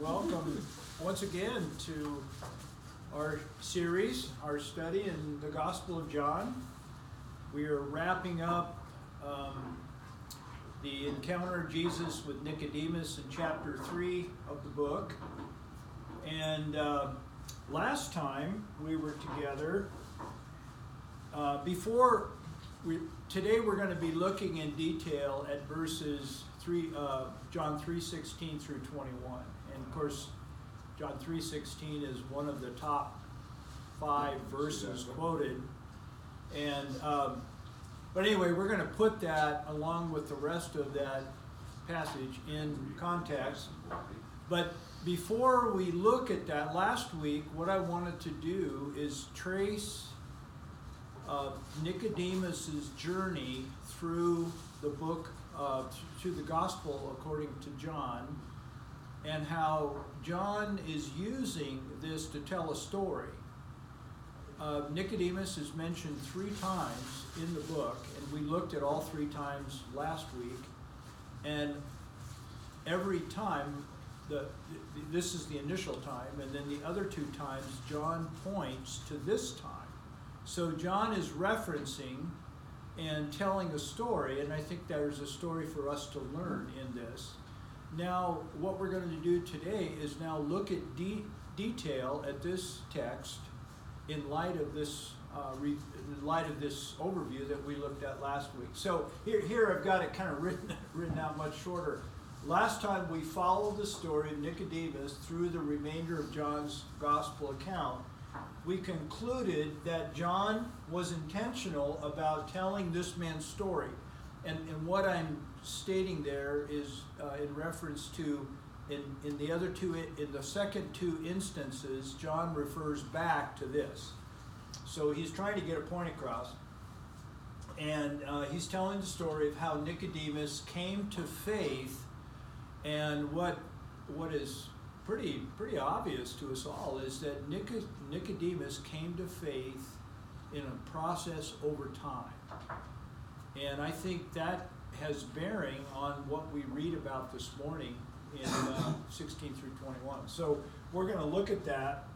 welcome once again to our series, our study in the Gospel of John. We are wrapping up the encounter of Jesus with Nicodemus in chapter 3 of the book. And last time we were together, today we're going to be looking in detail at verses John 3:16 through 21. And of course, John 3:16 is one of the top 5 verses quoted. And but anyway, we're going to put that along with the rest of that passage in context. But before we look at that, last week, what I wanted to do is trace Nicodemus's journey through the book, through the Gospel according to John, and how John is using this to tell a story. Nicodemus is mentioned 3 times in the book, and we looked at all 3 times last week. And every time, this is the initial time, and then the other 2 times, John points to this time. So John is referencing and telling a story, and I think there's a story for us to learn in this. Now, what we're going to do today is now look at detail at this text in light of this overview that we looked at last week. So here I've got it kind of written out much shorter. Last time we followed the story of Nicodemus through the remainder of John's gospel account. We concluded that John was intentional about telling this man's story. And what I'm stating there is in reference to, in the other 2, in the second 2 instances, John refers back to this. So he's trying to get a point across. And he's telling the story of how Nicodemus came to faith, and what is pretty obvious to us all is that Nicodemus came to faith in a process over time. And I think that has bearing on what we read about this morning in 16 through 21. So we're going to look at that,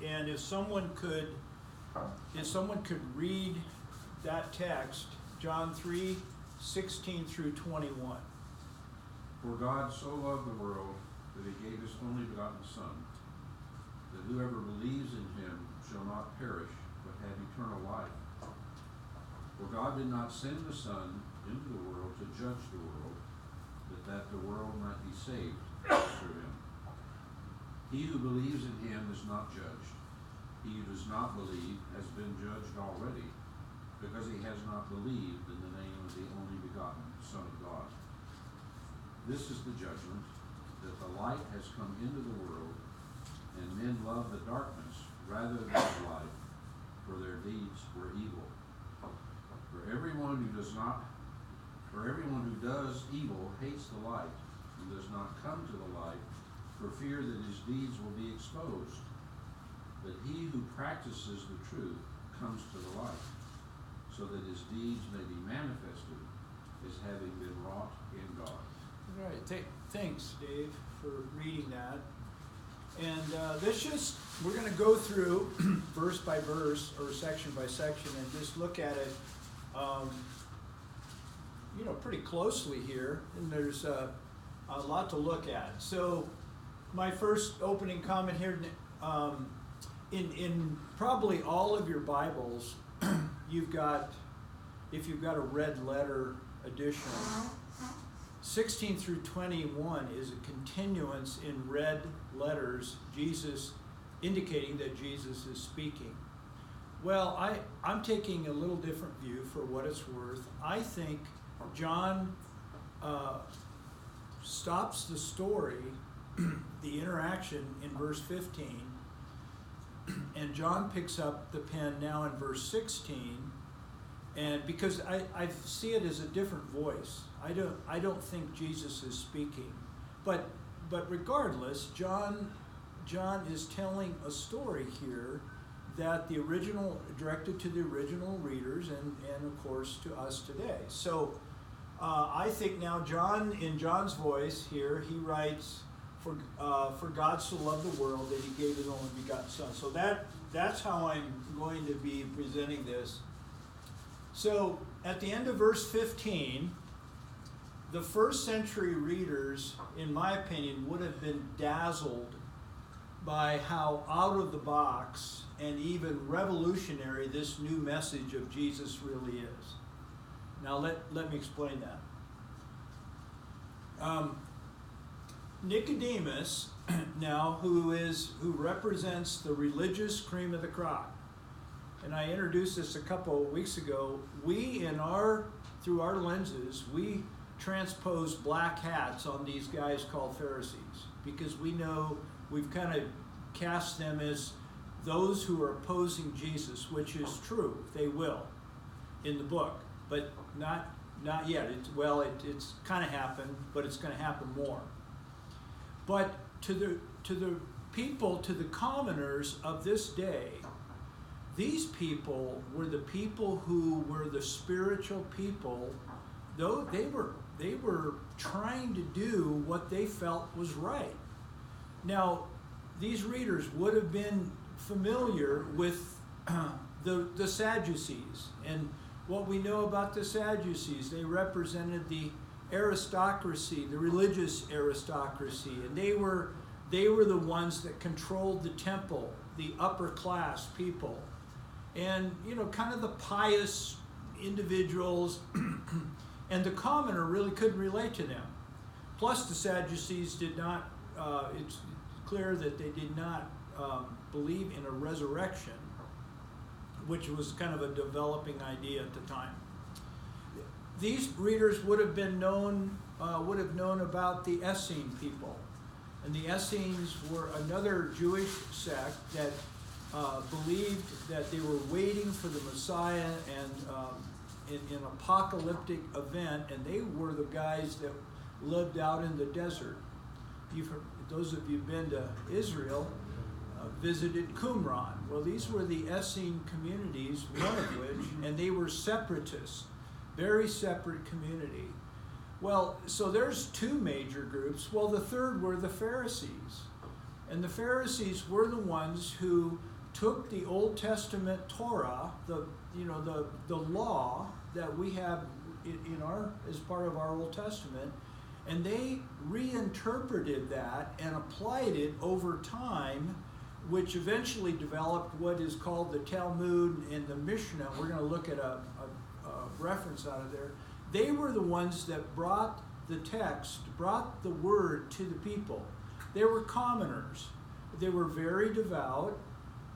and if someone could read that text, John 3:16 through 21. For God so loved the world that he gave his only begotten Son, that whoever believes in him shall not perish, but have eternal life. For God did not send the Son into the world to judge the world, but that the world might be saved through him. He who believes in him is not judged. He who does not believe has been judged already, because he has not believed in the name of the only begotten Son of God. This is the judgment, that the light has come into the world, and men love the darkness rather than the light, for their deeds were evil. For everyone who does evil hates the light, and does not come to the light, for fear that his deeds will be exposed. But he who practices the truth comes to the light, so that his deeds may be manifested as having been wrought in God. All right, thanks, Dave, for reading that. And we're going to go through verse by verse or section by section and just look at it, pretty closely here. And there's a lot to look at. So my first opening comment here, in probably all of your Bibles, if you've got a red letter edition, 16 through 21 is a continuance in red letters, Jesus indicating that Jesus is speaking. Well, I'm taking a little different view for what it's worth. I think John stops the story, the interaction in verse 15, and John picks up the pen now in verse 16, and because I see it as a different voice. I don't think Jesus is speaking, but regardless, John is telling a story here that directed to the original readers and of course to us today. So I think now in John's voice here, he writes, for God so loved the world that he gave his only begotten son. So that's how I'm going to be presenting this. So at the end of verse 15, the first century readers, in my opinion, would have been dazzled by how out of the box and even revolutionary this new message of Jesus really is. Now let me explain that. Nicodemus, now, who represents the religious cream of the crop, and I introduced this a couple of weeks ago, through our lenses, we transpose black hats on these guys called Pharisees, because we know we've kind of cast them as those who are opposing Jesus, which is true, they will, in the book, but not yet. It's kind of happened, but it's going to happen more. But to the people, to the commoners of this day, these people were the people who were the spiritual people, though they were trying to do what they felt was right. Now, these readers would have been familiar with the Sadducees, and what we know about the Sadducees, they represented the aristocracy, the religious aristocracy, and they were the ones that controlled the temple, the upper class people, and kind of the pious individuals, and the commoner really couldn't relate to them. Plus, the Sadducees did not. It's clear that they did not believe in a resurrection, which was kind of a developing idea at the time. These readers would have known about the Essene people, and the Essenes were another Jewish sect that believed that they were waiting for the Messiah and in an apocalyptic event, and they were the guys that lived out in the desert. Those of you who've been to Israel visited Qumran. Well, these were the Essene communities, one of which, and they were separatists, very separate community. Well, so there's two major groups. Well, the third were the Pharisees. And the Pharisees were the ones who took the Old Testament Torah, the law that we have as part of our Old Testament, and they reinterpreted that and applied it over time, which eventually developed what is called the Talmud and the Mishnah. We're going to look at a reference out of there. They were the ones that brought the text, brought the word to the people. They were commoners. They were very devout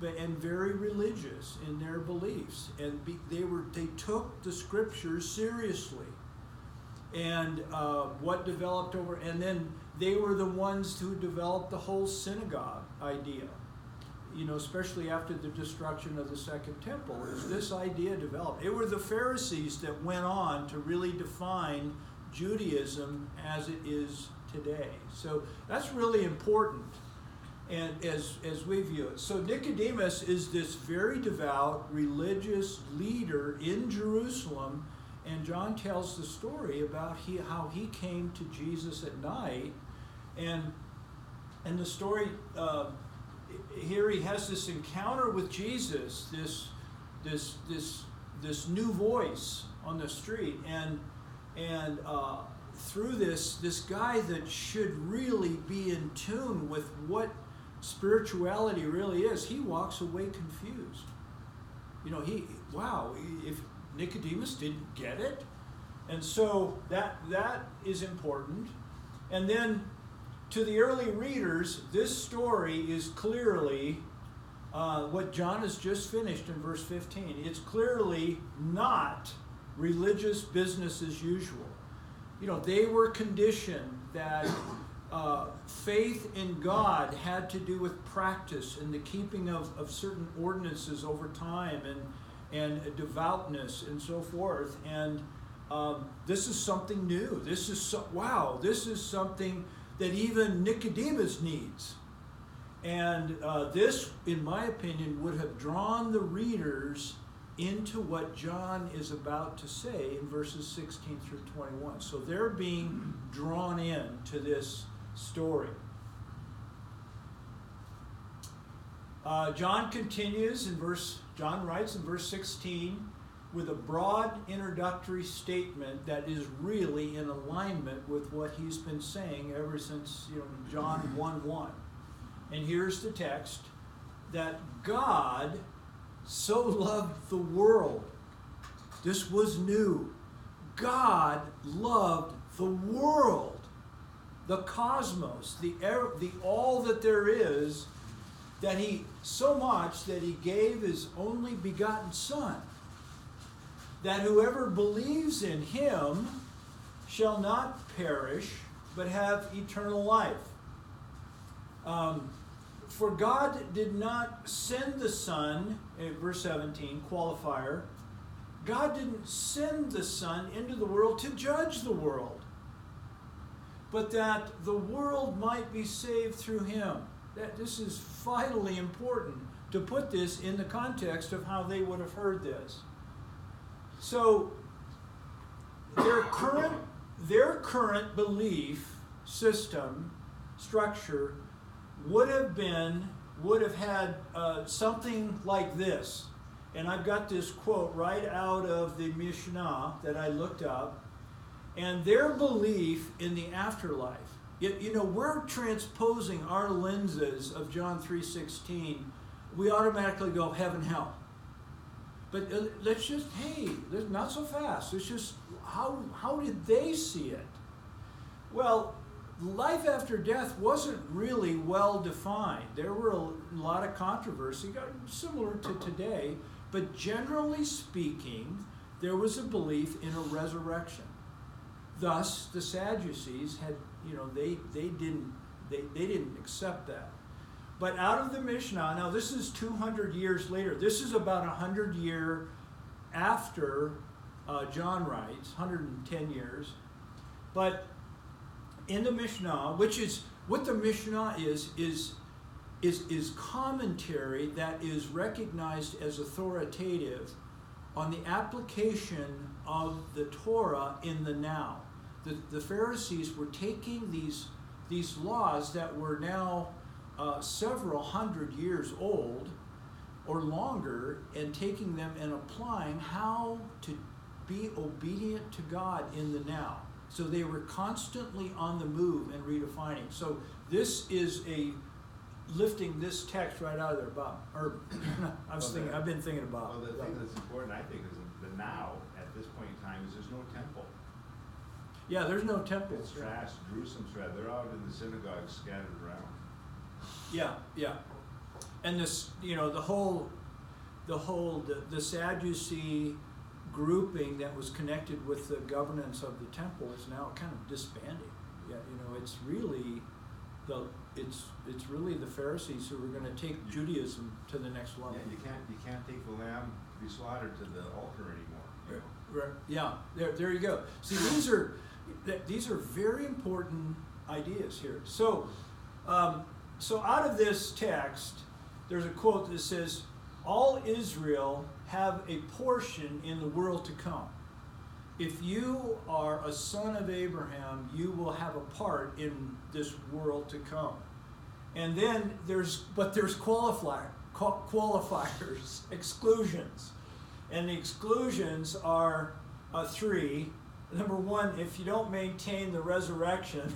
and very religious in their beliefs, and they took the scriptures seriously. And what developed over, and then they were the ones who developed the whole synagogue idea. Especially after the destruction of the Second Temple, as this idea developed. It were the Pharisees that went on to really define Judaism as it is today. So that's really important, and as we view it. So Nicodemus is this very devout religious leader in Jerusalem, and John tells the story about how he came to Jesus at night, and the story. Here he has this encounter with Jesus, this new voice on the street, and through this guy that should really be in tune with what spirituality really is, he walks away confused. If Nicodemus didn't get it, and so that is important, and then. To the early readers, this story is clearly what John has just finished in verse 15. It's clearly not religious business as usual. They were conditioned that faith in God had to do with practice and the keeping of certain ordinances over time and devoutness and so forth. And this is something new. This is something that even Nicodemus needs. And this, in my opinion, would have drawn the readers into what John is about to say in verses 16 through 21. So they're being drawn in to this story. John continues John writes in verse 16 with a broad introductory statement that is really in alignment with what he's been saying ever since John 1:1. And here's the text, that God so loved the world. This was new. God loved the world, the cosmos, the all that there is, that he so much that he gave his only begotten Son, that whoever believes in him shall not perish, but have eternal life. For God did not send the Son, verse 17, qualifier, God didn't send the Son into the world to judge the world, but that the world might be saved through him. This is vitally important to put this in the context of how they would have heard this. So their current belief system, structure, would have had something like this. And I've got this quote right out of the Mishnah that I looked up. And their belief in the afterlife. We're transposing our lenses of John 3:16. We automatically go heaven, hell. But let's not so fast. It's just, how did they see it? Well, life after death wasn't really well defined. There were a lot of controversy, similar to today, but generally speaking, there was a belief in a resurrection. Thus, the Sadducees had, they didn't accept that. But out of the Mishnah, now this is 200 years later. This is about 100 years after John writes, 110 years. But in the Mishnah, which is what the Mishnah is commentary that is recognized as authoritative on the application of the Torah in the now. The Pharisees were taking these laws that were now several hundred years old or longer, and taking them and applying how to be obedient to God in the now. So they were constantly on the move and redefining. So this is lifting this text right out of their butt. I've been thinking about. Well, the thing that's important, I think, is the now at this point in time is there's no temple. Yeah, there's no temple. It's trash. Jerusalem's trash. They're out in the synagogues scattered around. Yeah. And this, the Sadducee grouping that was connected with the governance of the temple is now kind of disbanding. Yeah, it's really it's really the Pharisees who are going to take Judaism to the next level. Yeah, you can't take the lamb to be slaughtered to the altar anymore. Right. Yeah. There you go. See, these are very important ideas here. So out of this text, there's a quote that says, "All Israel have a portion in the world to come. If you are a son of Abraham, you will have a part in this world to come." And then there's qualifiers, exclusions. And the exclusions are three. Number one, if you don't maintain the resurrection.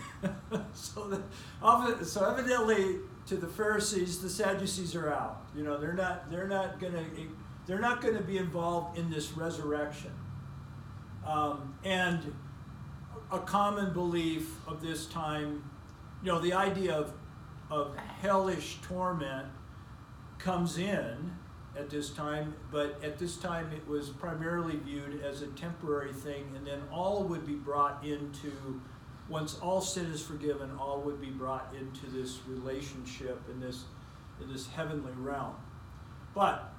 So evidently to the Pharisees, the Sadducees are out. They're not going to be involved in this resurrection. And a common belief of this time, the idea of hellish torment comes in at this time, but at this time it was primarily viewed as a temporary thing, and then all would be brought into, once all sin is forgiven, all would be brought into this relationship in this heavenly realm. But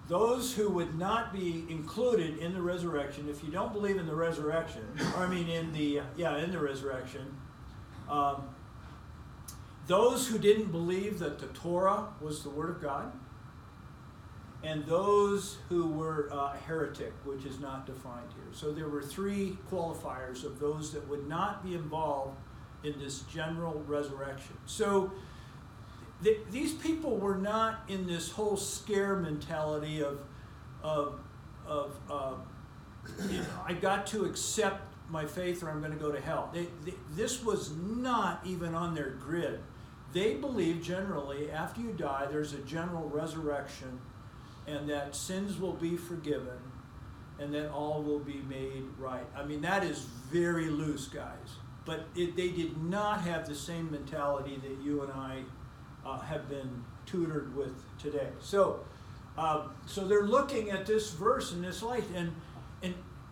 those who would not be included in the resurrection, if you don't believe in the resurrection, in the resurrection, those who didn't believe that the Torah was the Word of God, and those who were heretic, which is not defined here. So there were three qualifiers of those that would not be involved in this general resurrection. So these people were not in this whole scare mentality of I got to accept my faith or I'm going to go to hell. This was not even on their grid. They believe generally after you die there's a general resurrection and that sins will be forgiven and that all will be made right. I mean, that is very loose, guys. But they did not have the same mentality that you and I have been tutored with today. So they're looking at this verse in this light, and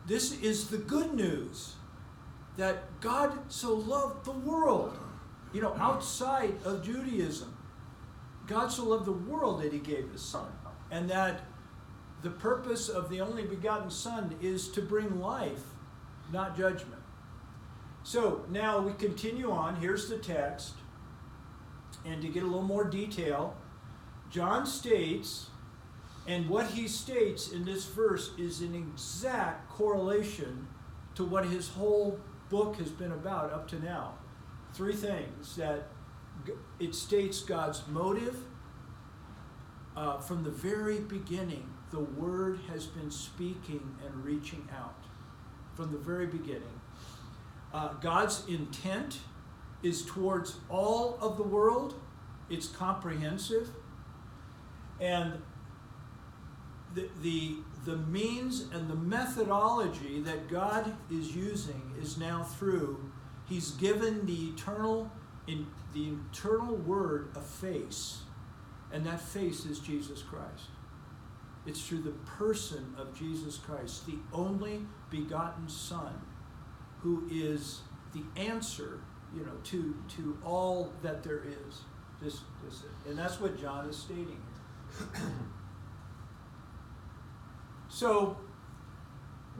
this is the good news, that God so loved the world, outside of Judaism. God so loved the world that he gave his son, and that the purpose of the only begotten Son is to bring life, not judgment. So now we continue on. Here's the text. And to get a little more detail, John states, and what he states in this verse is an exact correlation to what his whole book has been about up to now. Three things: that it states God's motive. From the very beginning, the Word has been speaking and reaching out. From the very beginning. God's intent is towards all of the world. It's comprehensive. And the means and the methodology that God is using is now through, he's given the eternal Word a face. And that face is Jesus Christ. It's through the person of Jesus Christ, the only begotten Son, who is the answer, to all that there is. And that's what John is stating here. So,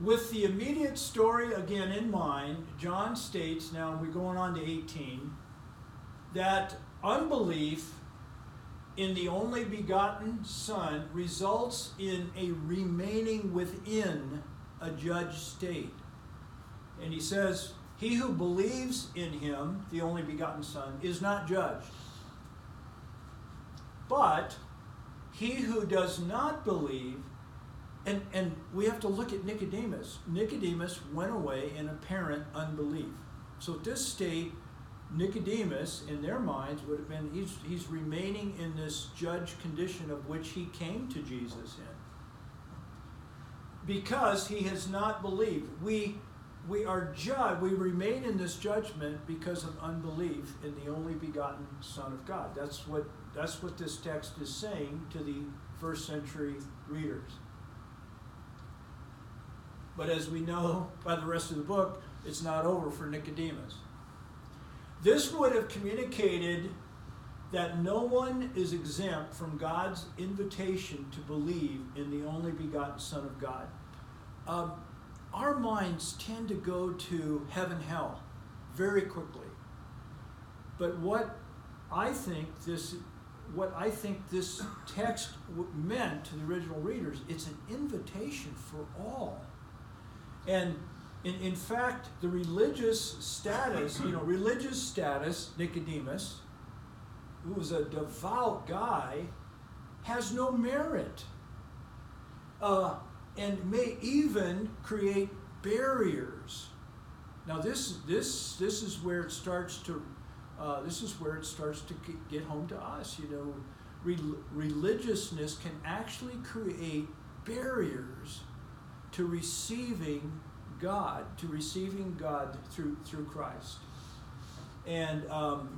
with the immediate story again in mind, John states, now we're going on to 18, that unbelief in the only begotten Son results in a remaining within a judged state. And he says, he who believes in him, the only begotten Son, is not judged. But he who does not believe, and we have to look at Nicodemus. Nicodemus went away in apparent unbelief. So at this state, Nicodemus, in their minds, would have been, he's remaining in this judged condition of which he came to Jesus in. Because he has not believed. We are judged, we remain in this judgment because of unbelief in the only begotten Son of God. That's what this text is saying to the first century readers. But as we know by the rest of the book, it's not over for Nicodemus. This would have communicated that no one is exempt from God's invitation to believe in the only begotten Son of God. Our minds tend to go to heaven, hell very quickly. But what I think this text meant to the original readers, it's an invitation for all. And in fact, the religious status, Nicodemus, who was a devout guy, has no merit. And may even create barriers. Now this is where it starts to get home to us. Religiousness can actually create barriers to receiving God through Christ, and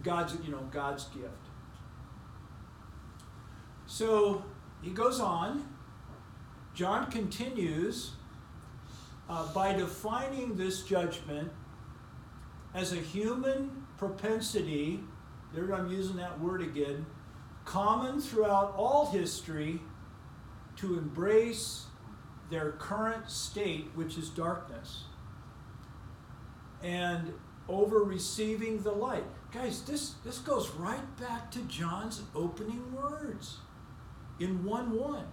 God's gift. So he goes on. John continues by defining this judgment as a human propensity, there I'm using that word again, common throughout all history to embrace their current state, which is darkness, and over receiving the light. Guys, this goes right back to John's opening words in 1:1.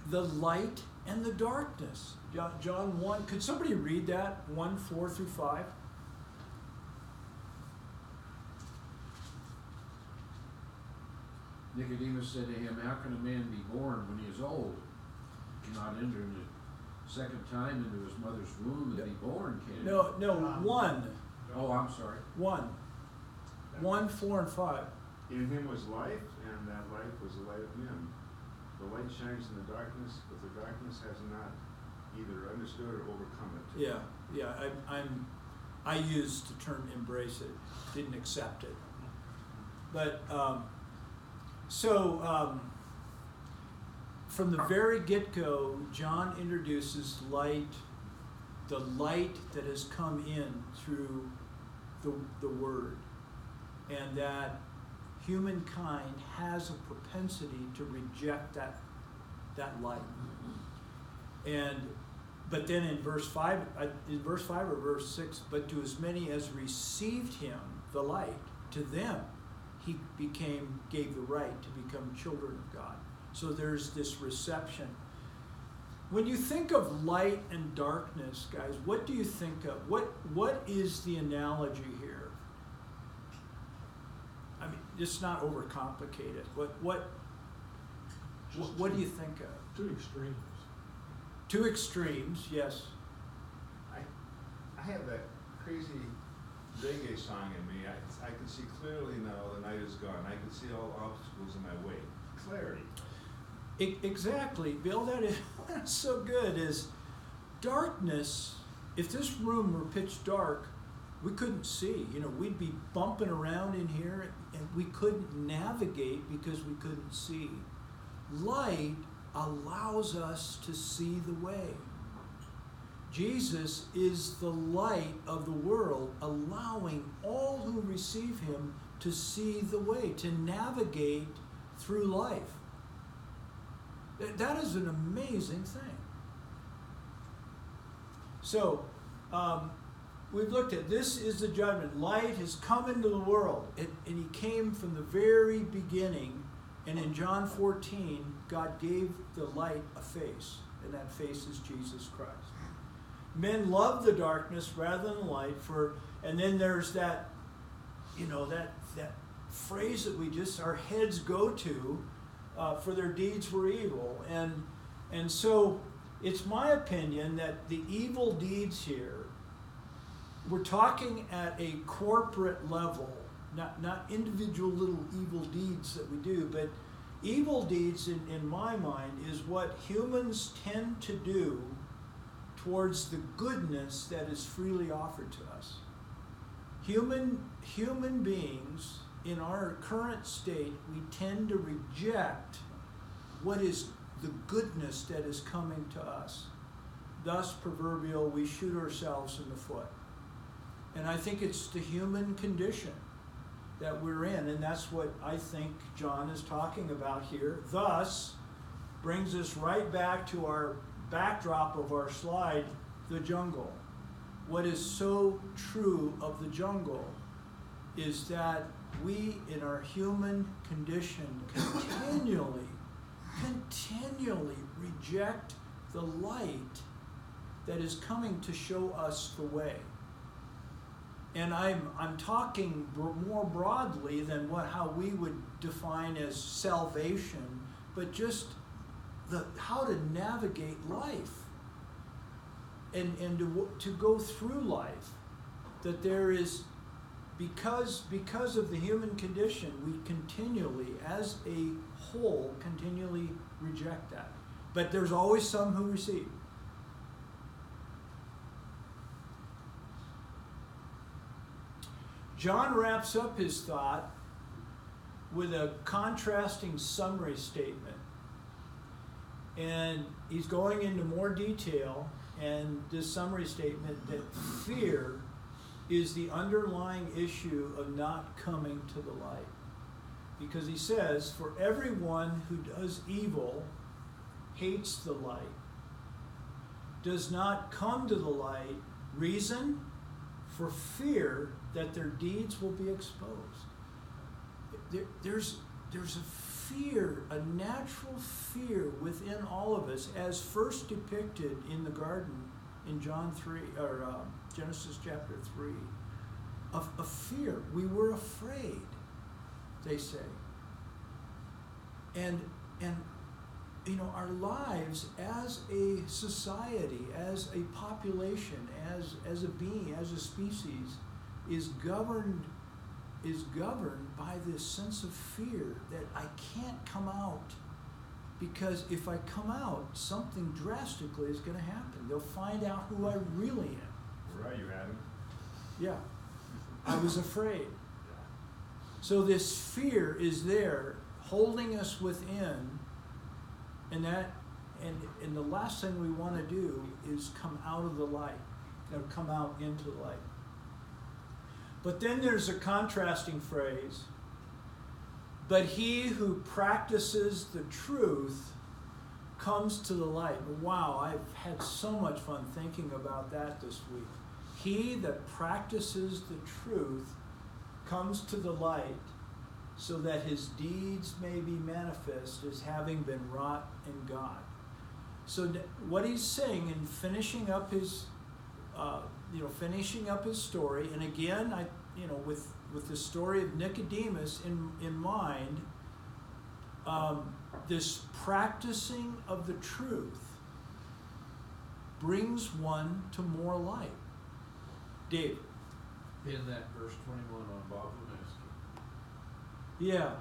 The light and the darkness. John 1. Could somebody read that? 1:4-5. Nicodemus said to him, how can a man be born when he is old? Cannot enter in the second time into his mother's womb and be born, can he? No, one. Oh, I'm sorry. 1, 4, and 5. In him was life, and that life was the light of men. The light shines in the darkness, but the darkness has not either understood or overcome it. Yeah. I used the term embrace it, didn't accept it. But from the very get-go, John introduces light, the light that has come in through the Word, and that humankind has a propensity to reject that light. But then in verse 5 or verse 6, but to as many as received him, the light, to them he gave the right to become children of God. So there's this reception. When you think of light and darkness, guys, what do you think of? What is the analogy here? I mean, it's not overcomplicated. What do you think of? Two extremes. Two extremes, yes. I have that crazy reggae song in me. I can see clearly now the night is gone. I can see all obstacles in my way. Clarity. Exactly, Bill. That is that's so good. Is darkness. If this room were pitch dark, we couldn't see. We'd be bumping around in here, and we couldn't navigate because we couldn't see. Light allows us to see the way. Jesus is the light of the world, allowing all who receive him to see the way, to navigate through life. That is an amazing thing. So, we've looked at this is the judgment. Light has come into the world, and he came from the very beginning. And in John 14, God gave the light a face, and that face is Jesus Christ. Men love the darkness rather than the light, and then there's that, that phrase that our heads go to, for their deeds were evil. And so it's my opinion that the evil deeds here, we're talking at a corporate level, not individual little evil deeds that we do, but evil deeds in my mind is what humans tend to do towards the goodness that is freely offered to us. Human beings, in our current state, we tend to reject what is the goodness that is coming to us. Thus, proverbial, we shoot ourselves in the foot. And I think it's the human condition that we're in, and that's what I think John is talking about here. Thus, brings us right back to our backdrop of our slide, the jungle. What is so true of the jungle is that we, in our human condition, continually reject the light that is coming to show us the way. And I'm talking more broadly than how we would define as salvation, but just how to navigate life and to go through life. That there is, because of the human condition, we continually, as a whole, continually reject that. But there's always some who receive. John wraps up his thought with a contrasting summary statement. And he's going into more detail, and this summary statement that fear is the underlying issue of not coming to the light. Because he says, for everyone who does evil hates the light, does not come to the light, reason, for fear that their deeds will be exposed. There's a fear, a natural fear within all of us, as first depicted in the garden in Genesis chapter 3, of fear. We were afraid, they say. and you know, our lives as a society, as a population, as a being, as a species, is governed by this sense of fear that I can't come out, because if I come out, something drastically is going to happen. They'll find out who I really am. Where are you, Adam? Yeah, I was afraid. So this fear is there, holding us within, and the last thing we want to do is come out of the light, come out into the light. But then there's a contrasting phrase, but he who practices the truth comes to the light. Wow, I've had so much fun thinking about that this week. He that practices the truth comes to the light, so that his deeds may be manifest as having been wrought in God. So what he's saying in finishing up his story, and again, with the story of Nicodemus in mind, this practicing of the truth brings one to more light. Dave. In that verse 21 on Bob Lumansky. Yeah.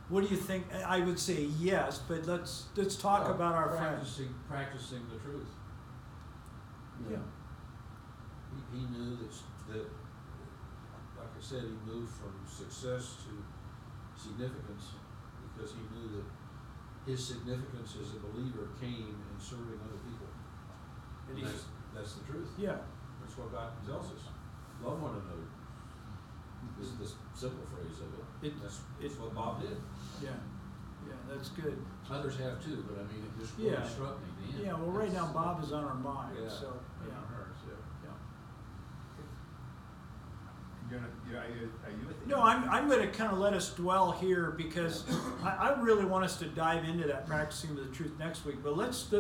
What do you think? I would say yes, but let's talk about our friends. Practicing the truth. Yeah. He knew that, like I said, he moved from success to significance because he knew that his significance as a believer came in serving other people. And that's the truth. Yeah. That's what God tells us. Love one another. This is the simple phrase of it. It's what Bob did. Yeah. Yeah, that's good. Others have too, but I mean, it just really struck me. Man. Yeah, well, right now Bob is on our mind, Yeah. so, And yeah. on hers, yeah. Are you with No, I'm going to kind of let us dwell here, because I really want us to dive into that practicing the truth next week. But let's go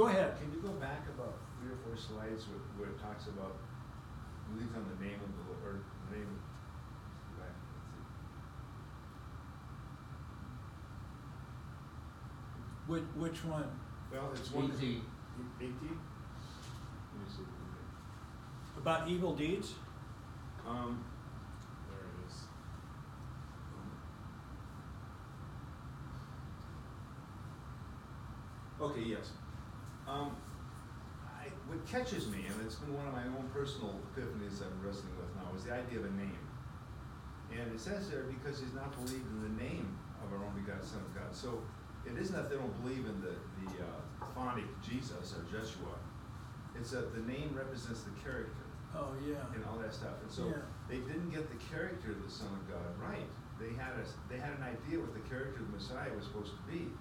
ahead. Can you go back about 3 or 4 slides where it talks about, believes on the name of the Lord, the name. Let's see. Which one? Well, it's 18. 18? Let me see. About evil deeds? There it is. Okay, yes. What catches me, and it's been one of my own personal epiphanies I'm wrestling with now, is the idea of a name. And it says there, because he's not believed in the name of our only begotten Son of God. So it isn't that they don't believe in the phonic Jesus or Jeshua. It's that the name represents the character. Oh, yeah. And all that stuff. And so they didn't get the character of the Son of God right. They had an idea what the character of the Messiah was supposed to be.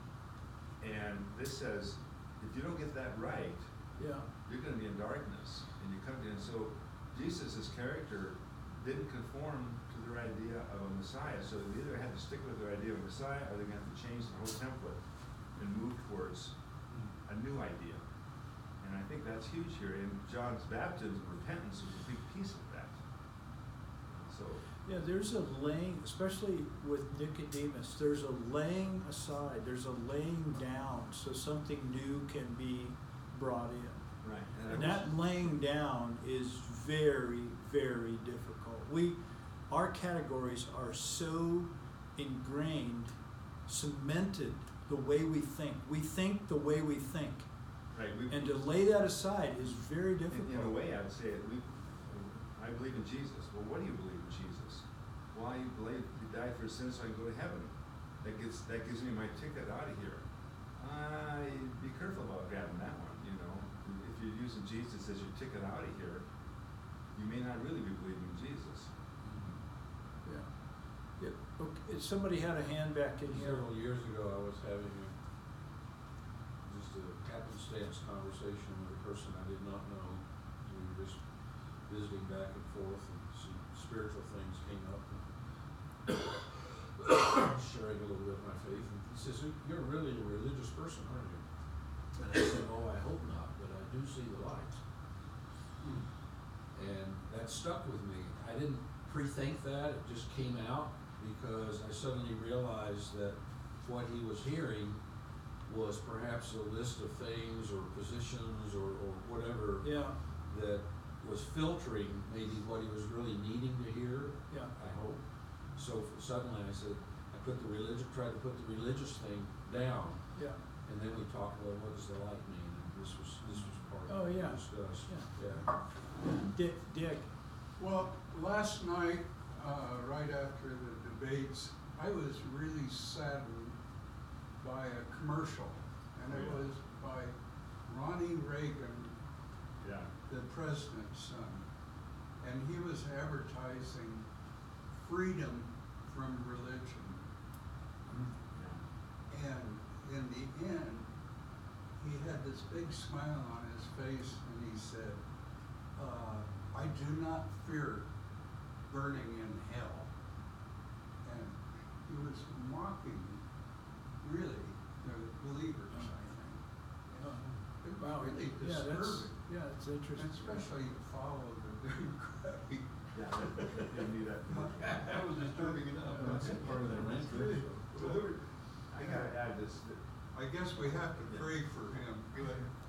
And this says, if you don't get that right, you're going to be in darkness. And you come to, and so Jesus' character didn't conform to their idea of a Messiah. So they either had to stick with their idea of a Messiah, or they're going to have to change the whole template and move towards a new idea. And I think that's huge here. And John's baptism, repentance, was a big piece of that. So yeah, there's a laying, especially with Nicodemus, there's a laying aside, there's a laying down, so something new can be brought in. right. And that laying down is very, very difficult. Our categories are so ingrained, cemented the way we think. We think the way we think. Right. And to lay that aside is very difficult. In a way, I'd say I believe in Jesus. Well, what do you believe in Jesus? Well, I believe he died for sins so I can go to heaven. That gives me my ticket out of here. Be careful about grabbing that one. You know, if you're using Jesus as your ticket out of here, you may not really be believing in Jesus. Yeah. Okay. Somebody had a hand back in here. Several years ago, I was having just a happenstance conversation with a person I did not know. We were just visiting back and forth, and some spiritual things came up, and sharing a little bit of my faith. And he says, "You're really a religious person, aren't you?" And I said, "Oh, I hope not, but I do see the light." And that stuck with me. I didn't pre-think that; it just came out. because I suddenly realized that what he was hearing was perhaps a list of things or positions or whatever Yeah, that was filtering maybe what he was really needing to hear, yeah. I hope. So suddenly I said, tried to put the religious thing down, Yeah. and then we talked about what does the light mean, and this was part Oh, of what yeah. we discussed. Yeah. Yeah. Dick, Well, last night, right after the debates, I was really saddened by a commercial, and it Yeah. was by Ronnie Reagan, Yeah. the president's son, and he was advertising freedom from religion. And in the end, he had this big smile on his face, and he said, I do not fear burning in hell. And he was mocking, really, the believers, I think. And it was wow, really yeah, that's, disturbing, yeah, it's and interesting. especially to follow the Democratic. Yeah, they knew that. That was disturbing enough. That's part of their mentor. So I gotta add this, that I guess we have to pray for him.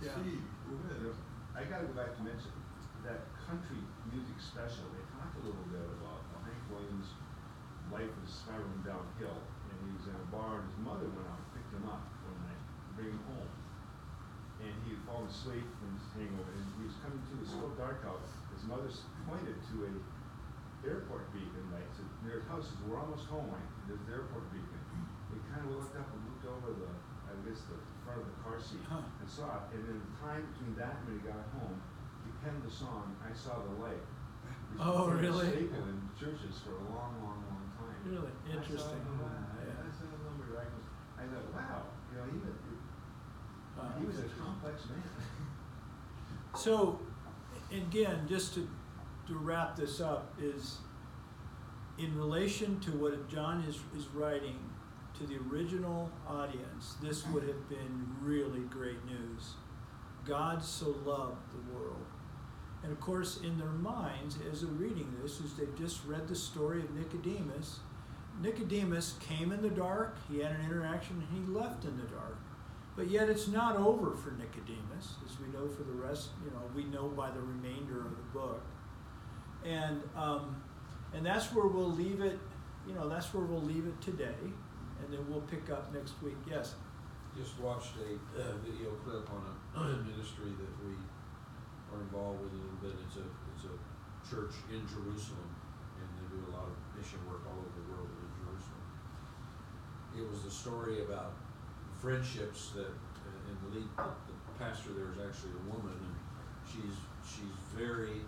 Yeah. Gee whiz. I gotta go back to mention that country music special. They talked a little bit about how Hank Williams' life was spiraling downhill, and he was in a bar, and his mother went out and picked him up one night, to bring him home. And he had fallen asleep from his hangover, and he was coming to, it was so dark out. His mother pointed to a airport beacon light, said, near his house, says, we're almost home, Mike. There's the airport beacon. He kind of looked up and looked over the, I guess, the front of the car seat Huh. and saw it. And in the time between that and when he got home, he penned the song, I Saw the Light. Which Oh, became a really? staple in churches for a long, long, long time. Really interesting. I saw the light, Yeah. I saw the light. I thought, wow, you know, he was a complex man. So, again, just to wrap this up, is in relation to what John is writing to the original audience, this would have been really great news. God so loved the world. And of course, in their minds, as they're reading this, is they've just read the story of Nicodemus. Nicodemus came in the dark, he had an interaction, and he left in the dark. But yet it's not over for Nicodemus, as we know for the rest, we know by the remainder of the book. And that's where we'll leave it, that's where we'll leave it today, and then we'll pick up next week. Yes? Just watched a video clip on a ministry that we are involved with a little bit. It's a church in Jerusalem, and they do a lot of mission work all over the world in Jerusalem. It was a story about friendships that, and the pastor there is actually a woman, and she's very,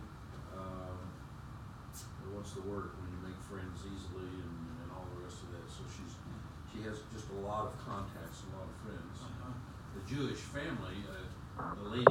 what's the word when you make friends easily and all the rest of that. So she has just a lot of contacts, a lot of friends. The Jewish family, the lady